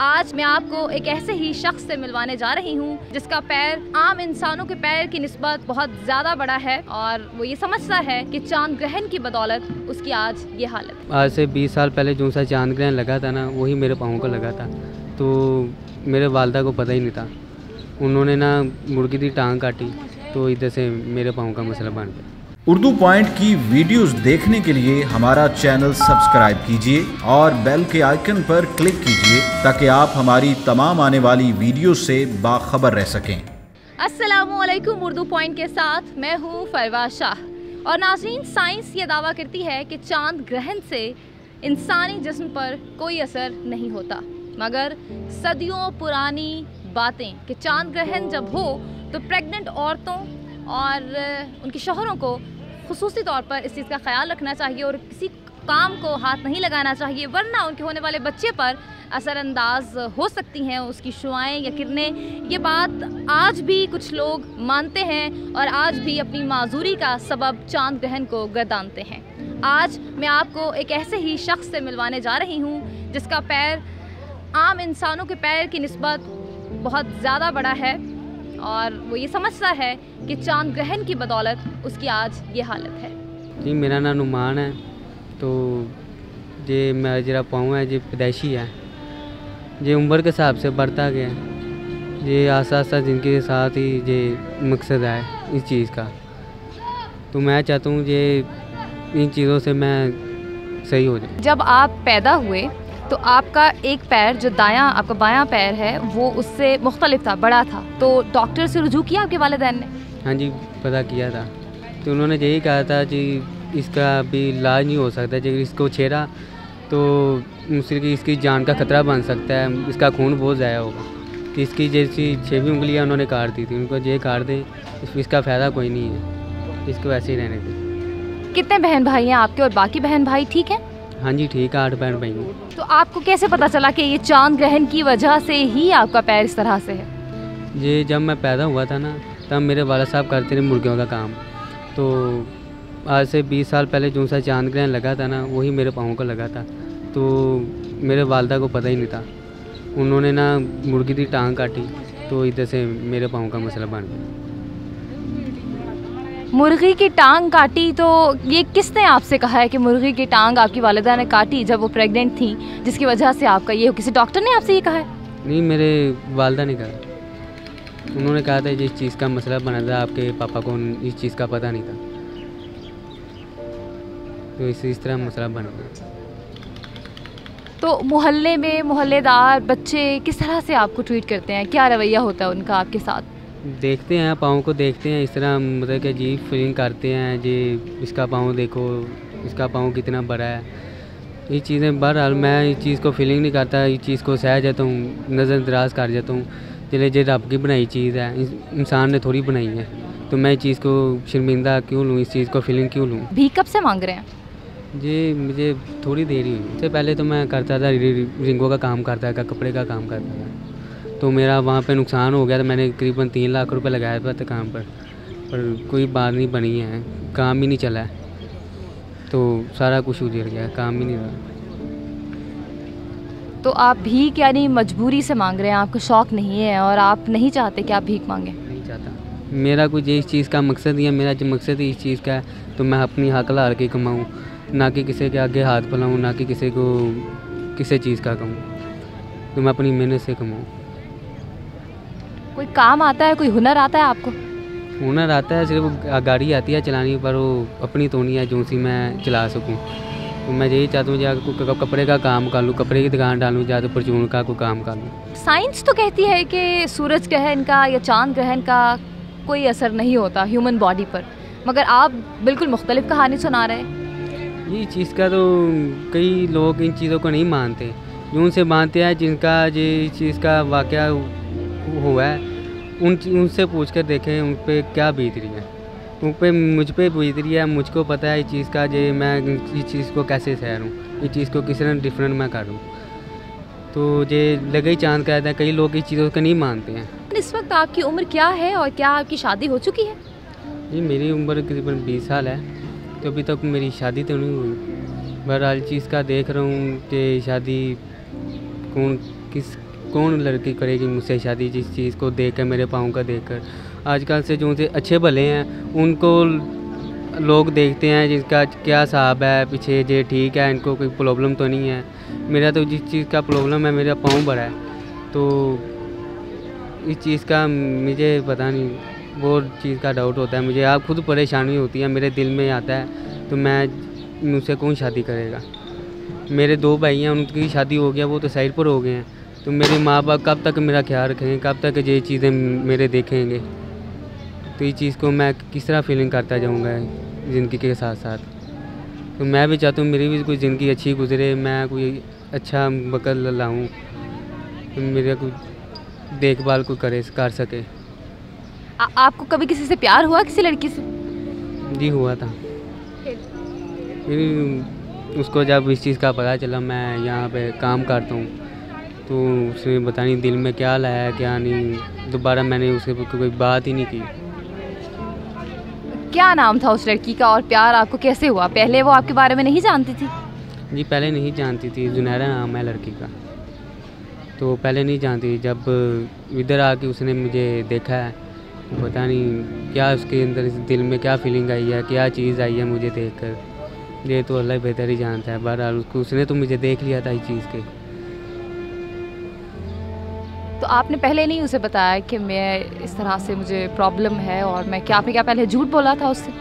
आज मैं आपको एक ऐसे ही शख्स से मिलवाने जा रही हूँ जिसका पैर आम इंसानों के पैर की निस्बत बहुत ज़्यादा बड़ा है और वो ये समझता है कि चांद ग्रहण की बदौलत उसकी आज ये हालत। आज से 20 साल पहले जो सा चांद ग्रहण लगा था ना, वही मेरे पाँव को लगा था। तो मेरे वालदा को पता ही नहीं था, उन्होंने ना मुर्गी की टांग काटी, तो इधर से मेरे पाँव का मसला बन गया। उर्दू पॉइंट की वीडियोस देखने के लिए हमारा चैनल सब्सक्राइब कीजिए और बेल के आइकन पर क्लिक कीजिए ताकि आप हमारी तमाम आने वाली वीडियो से बाखबर रह सकें। अस्सलामुअलैकुम, उर्दू पॉइंट के साथ मैं हूँ फरवाज शाह। और नाज़रीन, साइंस ये दावा करती है कि चांद ग्रहण से इंसानी जिस्म पर कोई असर नहीं होता, मगर सदियों पुरानी बातें कि चांद ग्रहण जब हो तो प्रेग्नेंट औरतों और उनके शौहरों को खुसूसी तौर पर इस चीज़ का ख्याल रखना चाहिए और किसी काम को हाथ नहीं लगाना चाहिए, वरना उनके होने वाले बच्चे पर असरअंदाज हो सकती हैं उसकी शुआएं या किरणें। ये बात आज भी कुछ लोग मानते हैं और आज भी अपनी माजूरी का सबब चांद ग्रहण को गर्दानते हैं। आज मैं आपको एक ऐसे ही शख्स से मिलवाने जा रही हूँ जिसका पैर आम इंसानों के पैर की निस्बत बहुत ज़्यादा बड़ा है और वो ये समझता है कि चांद ग्रहण की बदौलत उसकी आज ये हालत है। जी, मेरा नाम नुमान है। तो ये मेरा जरा पाँव है, ये पैदाइशी है, ये उम्र के हिसाब से बढ़ता गया, ये आस्ता आस्ता जिनके साथ ही ये मकसद है इस चीज़ का। तो मैं चाहता हूँ ये इन चीज़ों से मैं सही हो जाऊँ। जब आप पैदा हुए तो आपका एक पैर जो दायां आपका बायां पैर है वो उससे मुख्तलिफ था, बड़ा था, तो डॉक्टर से रुजू किया आपके वालिदैन ने? हाँ जी, पता किया था, तो उन्होंने यही कहा था कि इसका अभी इलाज नहीं हो सकता, जब इसको छेड़ा तो इसकी जान का खतरा बन सकता है, इसका खून बहुत ज़ाया होगा। कि इसकी जैसी 6वीं उंगलियाँ उन्होंने काट दी थी, उनको ये काट दें, इसका फ़ायदा कोई नहीं है, इसको वैसे ही रहने दें। कितने बहन भाई हैं आपके और बाकी बहन भाई ठीक हैं? हाँ जी, ठीक है, 8 बहन भाई हैं। तो आपको कैसे पता चला कि ये चांद ग्रहण की वजह से ही आपका पैर इस तरह से है? ये जब मैं पैदा हुआ था ना, तब मेरे वाला साहब करते थे मुर्गियों का काम। तो आज से 20 साल पहले जो सा चांद ग्रहण लगा था ना, वही मेरे पाँव को लगा था। तो मेरे वालदा को पता ही नहीं था, उन्होंने ना मुर्गी की टांग काटी, तो इधर से मेरे पाँव का मसला बन गया। मुर्गी की टांग काटी, तो ये किसने आपसे कहा है कि मुर्गी की टांग आपकी वालिदा ने काटी जब वो प्रेग्नेंट थी, जिसकी वजह से आपका ये, किसी डॉक्टर ने आपसे ये कहा है? नहीं, मेरे वालदा ने कहा, उन्होंने कहा था जिस चीज़ का मसला बना था आपके पापा को इस चीज़ का पता नहीं था, तो इस तरह मसला बन गया। तो मोहल्ले में मोहल्लेदार बच्चे किस तरह से आपको ट्रीट करते हैं, क्या रवैया होता है उनका आपके साथ? देखते हैं, पाँव को देखते हैं, इस तरह मतलब कि अजीब फीलिंग करते हैं, जी इसका पाँव देखो, इसका पाँव कितना बड़ा है। ये चीज़ें बहरहाल मैं इस चीज़ को फीलिंग नहीं करता, इस चीज़ को सह जाता हूँ, नज़रअंदाज कर जाता हूँ। चले ये रब की बनाई चीज़ है, इंसान ने थोड़ी बनाई है, तो मैं इस चीज़ को शर्मिंदा क्यों लूँ, इस चीज़ को फीलिंग क्यों लूँ? भीख कब से मांग रहे हैं? जी, मुझे थोड़ी देर ही हुई। इससे पहले तो मैं करता था, रिंगों का काम करता था, कपड़े का काम करता था, तो मेरा वहाँ पे नुकसान हो गया था। मैंने करीबन 3 लाख रुपए लगाया था काम पर कोई बात नहीं बनी है, काम ही नहीं चला है, तो सारा कुछ उजड़ गया, काम ही नहीं रहा। तो आप भीख यानी मजबूरी से मांग रहे हैं, आपको शौक़ नहीं है और आप नहीं चाहते कि आप भीख मांगें? नहीं चाहता, मेरा कुछ इस चीज़ का मकसद ही है, मेरा जो मकसद ही इस चीज़ का है, तो मैं अपनी हक ला के कमाऊँ, ना कि किसी के आगे हाथ फैलाऊँ, ना कि किसी को किसी चीज़ का कहूँ, तो मैं अपनी मेहनत से कमाऊँ। कोई काम आता है, कोई हुनर आता है आपको? हुनर आता है, सिर्फ गाड़ी आती है चलानी, पर वो अपनी तो नहीं है जो सी मैं चला सकूँ। तो मैं यही चाहता हूँ या कपड़े का काम कर लूँ, कपड़े की दुकान डालूँ, या तो परचून का कोई काम कर लूँ। साइंस तो कहती है कि सूरज ग्रहण का या चांद ग्रहण का कोई असर नहीं होता ह्यूमन बॉडी पर, मगर आप बिल्कुल मुख्तलिफ कहानी सुना रहे हैं। ये चीज़ का तो कई लोग इन चीज़ों को नहीं मानते, जो उनसे मानते हैं जिनका ये चीज़ का वाक़या हुआ है, उनसे पूछ कर देखें उन पर क्या बीत रही है, उन पर मुझ पर बीत रही है। मुझको पता है इस चीज़ का, जे मैं इस चीज़ को कैसे सहरूँ, इस चीज़ को किस तरह डिफरेंट मैं करूँ, तो ये लगे ही चांद कहते हैं। कई लोग इस चीज़ों को नहीं मानते हैं। इस वक्त आपकी उम्र क्या है और क्या आपकी शादी हो चुकी है? जी, मेरी उम्र तकरीबन 20 साल है, तो अभी तक मेरी शादी तो नहीं हुई। बहरहाल चीज़ का देख रहा हूँ कि शादी कौन कौन लड़की करेगी मुझसे शादी जिस चीज़ को देख कर, मेरे पाँव का देख कर। आजकल से जो से अच्छे भले हैं उनको लोग देखते हैं जिसका क्या हिसाब है पीछे, ये ठीक है, इनको कोई प्रॉब्लम तो नहीं है। मेरा तो जिस चीज़ का प्रॉब्लम है, मेरा पाँव बड़ा है, तो इस चीज़ का मुझे पता नहीं, वो चीज़ का डाउट होता है मुझे। आप खुद परेशानी होती है, मेरे दिल में आता है, तो मैं मुझसे कौन शादी करेगा। मेरे 2 भाई हैं, उनकी शादी हो गया, वो तो साइड पर हो गए हैं, तो मेरे माँ बाप कब तक मेरा ख्याल रखेंगे, कब तक ये चीज़ें मेरे देखेंगे। तो ये चीज़ को मैं किस तरह फीलिंग करता जाऊँगा ज़िंदगी के साथ साथ। तो मैं भी चाहता हूँ मेरी भी कोई ज़िंदगी अच्छी गुजरे, मैं कोई अच्छा वक़्त लाऊँ, तो मेरा कोई देखभाल कोई कर सके। आपको कभी किसी से प्यार हुआ, किसी लड़की से? जी हुआ था। फिर उसको जब इस चीज़ का पता चला मैं यहाँ पे काम करता हूँ, तो उसने पता नहीं दिल में क्या लाया है क्या नहीं, दोबारा मैंने उससे कोई बात ही नहीं की। क्या नाम था उस लड़की का और प्यार आपको कैसे हुआ? पहले वो आपके बारे में नहीं जानती थी? जी पहले नहीं जानती थी, जुनैरा नाम है लड़की का, तो पहले नहीं जानती। जब इधर आके उसने मुझे देखा है, पता नहीं क्या उसके अंदर दिल में क्या फीलिंग आई है, क्या चीज़ आई है मुझे देखकर, ये तो अल्लाह बेहतर ही जानता है। बहरहाल उसने तो मुझे देख लिया था इस चीज़ के। तो आपने पहले नहीं उसे बताया कि मैं इस तरह से मुझे प्रॉब्लम है और मैं क्या आपने क्या पहले झूठ बोला था उससे?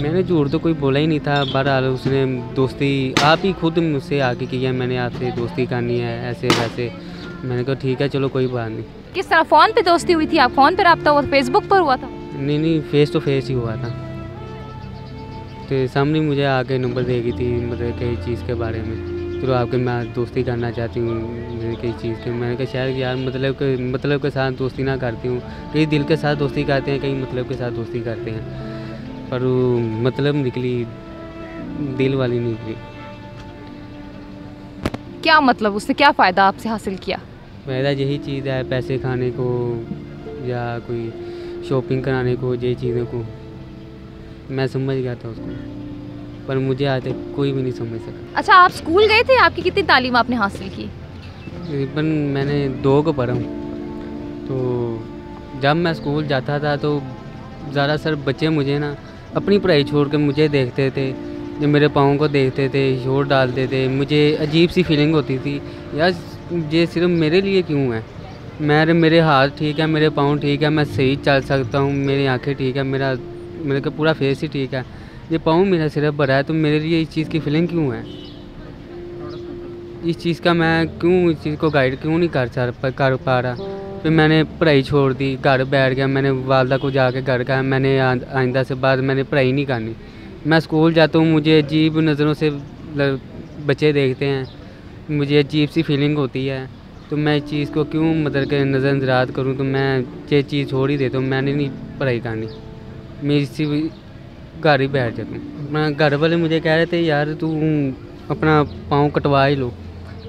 मैंने झूठ तो कोई बोला ही नहीं था। बहरहाल उसने दोस्ती आप ही खुद मुझसे आके किया, मैंने आपसे दोस्ती करनी है ऐसे वैसे। मैंने कहा ठीक है चलो कोई बात नहीं। किस तरह? फ़ोन पे दोस्ती हुई थी? आप फ़ोन पे रब्ता हुआ, फेसबुक पर हुआ था? नहीं फेस टू फेस ही हुआ था। तो सामने मुझे आके नंबर दे गई थी, मतलब कई चीज़ के बारे में, चलो आपके मैं दोस्ती करना चाहती हूँ कई चीज़ के। मैंने कहा शायद यार मतलब के साथ दोस्ती ना करती हूँ, कई दिल के साथ दोस्ती करते हैं, कई मतलब के साथ दोस्ती करते हैं, पर वो मतलब निकली, दिल वाली नहीं निकली। क्या मतलब? उससे क्या फ़ायदा आपसे हासिल किया? फ़ायदा यही चीज़ है, पैसे खाने को या कोई शॉपिंग कराने को, ये चीज़ों को। मैं समझ गया था उसको, पर मुझे आज तक कोई भी नहीं समझ सका। अच्छा, आप स्कूल गए थे? आपकी कितनी तालीम आपने हासिल की? तकरीबन मैंने 2 को पढ़ा हूँ। तो जब मैं स्कूल जाता था तो ज़्यादातर बच्चे मुझे ना अपनी पढ़ाई छोड़ कर मुझे देखते थे, जो मेरे पाँव को देखते थे, शोर डालते थे। मुझे अजीब सी फीलिंग होती थी, यार ये सिर्फ मेरे लिए क्यों है? मेरे हाथ ठीक है, मेरे पाँव ठीक है, मैं सही चल सकता हूँ, मेरी आँखें ठीक है, मेरे का पूरा फेस ही ठीक है, ये पाँव मेरा सिर्फ बड़ा है, तो मेरे लिए इस चीज़ की फीलिंग क्यों है? इस चीज़ का मैं क्यों इस चीज़ को गाइड क्यों नहीं कर पा रहा? फिर मैंने पढ़ाई छोड़ दी, घर बैठ गया। मैंने वालदा को जाके घर कहा मैंने आइंदा से बाद मैंने पढ़ाई नहीं करनी। मैं स्कूल जाता हूँ, मुझे अजीब नज़रों से बच्चे देखते हैं, मुझे अजीब सी फीलिंग होती है, तो मैं इस चीज़ को क्यों मतलब के नज़रअंदाज करूँ? तो मैं ये चीज़ छोड़ ही देता हूँ, मैंने नहीं पढ़ाई करनी, मैं इसी घर ही बैठ जाता हूँ। अपना घर वाले मुझे कह रहे थे यार तू अपना पाँव कटवा ही लो।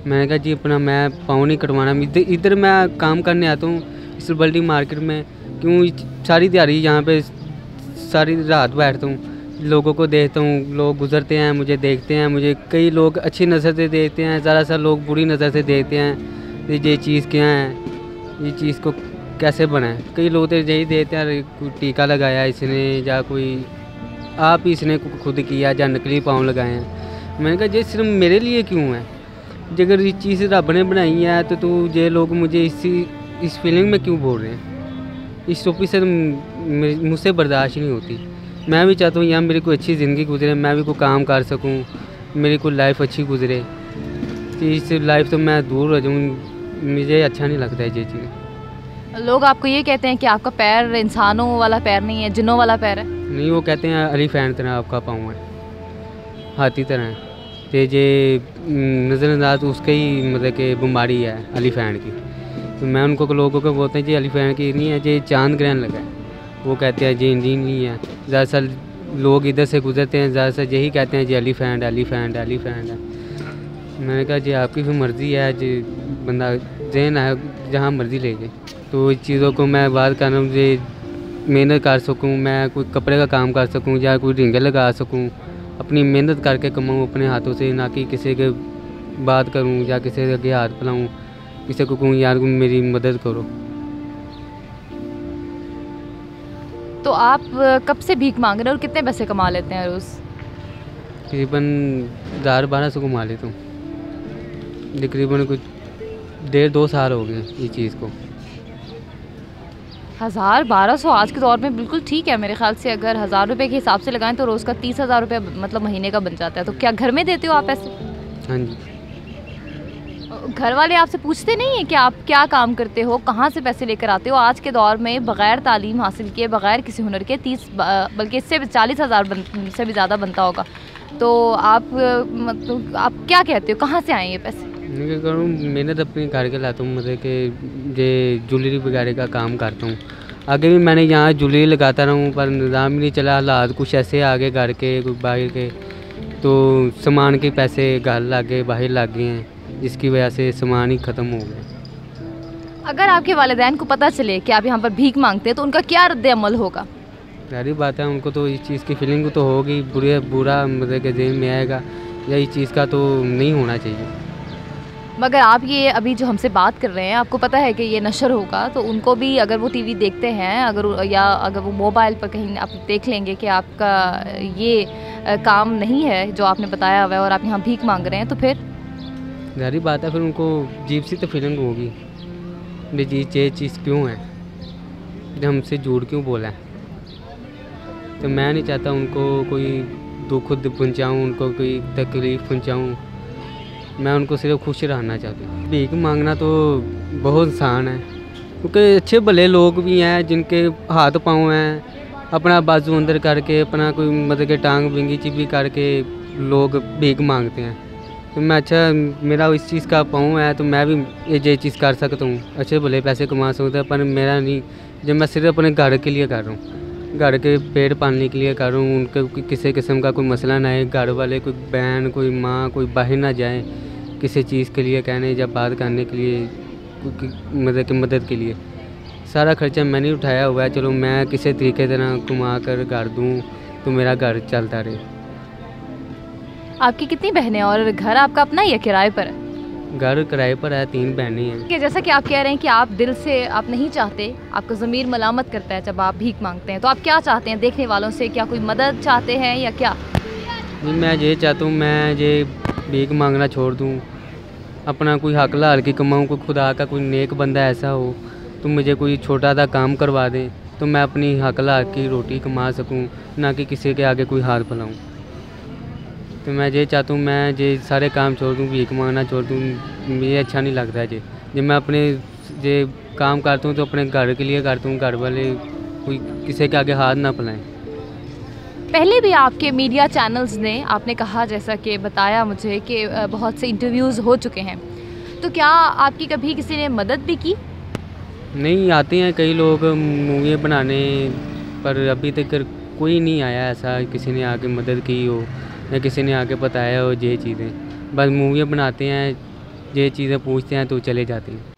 मैंने कहा जी अपना मैं पाँव नहीं कटवाना, इधर मैं काम करने आता हूँ इस बल्टी मार्केट में, क्यों सारी दिहाड़ी यहाँ पे सारी रात बैठता हूँ, लोगों को देखता हूँ, लोग गुजरते हैं मुझे देखते हैं, मुझे कई लोग अच्छी नज़र से देखते हैं, ज़्यादातर लोग बुरी नज़र से देखते हैं। ये चीज़ क्या है, ये चीज़ को कैसे बनाए? कई लोग तो यही देखते हैं कोई टीका लगाया इसने, या कोई आप ही इसने खुद किया, या नकली पाँव लगाए हैं। मैंने कहा ये सिर्फ मेरे लिए क्यों है? अगर ये चीज़ रब ने बनाई है तो ये लोग मुझे इस फीलिंग में क्यों बोल रहे हैं? इस टॉपिक से मुझसे बर्दाश्त नहीं होती। मैं भी चाहता हूँ यहाँ मेरी कोई अच्छी ज़िंदगी गुजरे, मैं भी कोई काम कर सकूँ, मेरी कोई लाइफ अच्छी गुजरे। तो इस लाइफ तो मैं दूर हो जाऊँ, मुझे अच्छा नहीं लगता है ये चीज़। लोग आपको ये कहते हैं कि आपका पैर इंसानों वाला पैर नहीं है, जिन्नों वाला पैर है। नहीं, वो कहते हैं एलिफेंट तरह आपका पाँव है, हाथी तरह है, तो ये नज़रअंदाज उसके ही मतलब कि बीमारी है एलिफेंट की। तो मैं उनको लोगों को बोलते हैं जी एलिफेंट की नहीं है, ये चांद ग्रहण लगा है। वो कहते हैं जी इंडी नहीं है। ज़्यादातर लोग इधर से गुजरते हैं, ज़्यादातर यही कहते हैं जी एलिफेंट एलिफेंट एलिफेंट है। मैंने कहा जी आपकी भी मर्ज़ी है, जी बंदा जहन है जहाँ मर्ज़ी ले जाए। तो इस चीज़ों को मैं बात कर रहा हूँ जी मेहनत कर सकूँ, मैं कोई कपड़े का काम कर सकूँ या कोई रिंगे लगा सकूँ, अपनी मेहनत करके कमाऊँ अपने हाथों से, ना कि किसी के बात करूँ या किसी के आगे हाथ फैलाऊँ। किसी को कहूँ यार मेरी मदद करो। तो आप कब से भीख मांग रहे हैं और कितने पैसे कमा लेते हैं रोज़? तकरीबन 1000-1200 कमा लेता हूँ। तकरीबन कुछ 1.5-2 साल हो गए ये चीज़ को। 1000-1200 आज के दौर में बिल्कुल ठीक है मेरे ख्याल से। अगर 1000 रुपये के हिसाब से लगाएं तो रोज़ का 30,000 रुपये मतलब महीने का बन जाता है। तो क्या घर में देते हो आप पैसे? हाँ जी। घर वाले आपसे पूछते नहीं है कि आप क्या काम करते हो, कहाँ से पैसे लेकर आते हो? आज के दौर में बग़ैर तालीम हासिल किए, बग़ैर किसी हुनर के 30 बल्कि इससे भी 40,000 से भी ज़्यादा बनता होगा। तो आप मतलब आप क्या कहते हो, कहाँ से आए ये पैसे? मैं क्या करूँ, मेहनत अपने घर के लाता हूँ, मतलब कि ये ज्वेलरी वगैरह का काम करता हूँ। आगे भी मैंने यहाँ ज्वेलरी लगाता रहा हूँ पर निज़ाम ही नहीं चला, हालात कुछ ऐसे आगे घर के कुछ बाहर के, तो सामान के पैसे घर लागे बाहर लग गए हैं, जिसकी वजह से सामान ही ख़त्म हो गया। अगर आपके वालिदैन को पता चले कि आप यहाँ पर भीख मांगते हैं तो उनका क्या रद्द-ए-अमल होगा? सारी बात है, उनको तो इस चीज़ की फीलिंग तो होगी, बुरा मतलब के ज़हन में आएगा, या इस चीज़ का तो नहीं होना चाहिए। मगर आप ये अभी जो हमसे बात कर रहे हैं, आपको पता है कि ये नशर होगा, तो उनको भी अगर वो टीवी देखते हैं, अगर वो मोबाइल पर कहीं आप देख लेंगे कि आपका ये काम नहीं है जो आपने बताया हुआ है और आप यहाँ भीख मांग रहे हैं, तो फिर सारी बात है, फिर उनको अजीब सी तो फीलिंग होगी, ये चीज़ क्यों है, हमसे झूठ क्यों बोला है। तो मैं नहीं चाहता उनको कोई दुख पहुँचाऊँ, उनको कोई तकलीफ़ पहुँचाऊँ, मैं उनको सिर्फ खुश रहना चाहता हूँ। भीख मांगना तो बहुत आसान है, क्योंकि अच्छे भले लोग भी हैं जिनके हाथ पाँव हैं, अपना बाजू अंदर करके अपना कोई मतलब कि टांग बिंगी चिपी करके लोग भीख मांगते हैं। तो मैं अच्छा, मेरा इस चीज़ का पाँव है तो मैं भी ये चीज़ कर सकता हूँ, अच्छे भले पैसे कमा सकता है, पर मेरा नहीं, जब मैं सिर्फ अपने घर के लिए कर रहा हूँ, घर के पेट पालने के लिए कर रहा हूँ, उनके किसी किस्म का कोई मसला ना है, घर वाले कोई बहन कोई माँ कोई बाहर ना जाए किसी चीज़ के लिए कहने या बात करने के लिए, मतलब कि मदद के लिए। सारा खर्चा मैंने ही उठाया हुआ है, चलो मैं किसी तरीके तरह कमा कर घर दूँ तो मेरा घर चलता रहे। आपकी कितनी बहनें और घर आपका अपना ही है किराए पर है? घर किराए पर है, 3 बहनें हैं। कि जैसा कि आप कह रहे हैं कि आप दिल से आप नहीं चाहते, आपका ज़मीर मलामत करता है जब आप भीख मांगते हैं, तो आप क्या चाहते हैं देखने वालों से? क्या कोई मदद चाहते हैं या क्या? नहीं, मैं ये चाहता हूँ, मैं ये भीख मांगना छोड़ दूँ, अपना कोई हक लाल की कमाऊँ, कोई खुदा का कोई नेक बंदा ऐसा हो तो मुझे कोई छोटा सा काम करवा दे तो मैं अपनी हक लाल की रोटी कमा सकूँ, ना कि किसी के आगे कोई हाथ फैलाऊँ। तो मैं ये चाहता हूँ, मैं ये सारे काम छोड़ दूँ, भीख मांगना छोड़ दूँ, मुझे अच्छा नहीं लगता है। जब मैं अपने ये काम करता हूँ तो अपने घर के लिए करता हूँ, घर वाले कोई किसी के आगे हाथ ना फैलाएं। पहले भी आपके मीडिया चैनल्स ने, आपने कहा जैसा कि बताया मुझे कि बहुत से इंटरव्यूज़ हो चुके हैं, तो क्या आपकी कभी किसी ने मदद भी की? नहीं, आते हैं कई लोग मूवी बनाने, पर अभी तक कोई नहीं आया ऐसा किसी ने आके मदद की हो या किसी ने आके बताया हो ये चीज़ें। बस मूवियाँ बनाते हैं, ये चीज़ें पूछते हैं तो चले जाते हैं।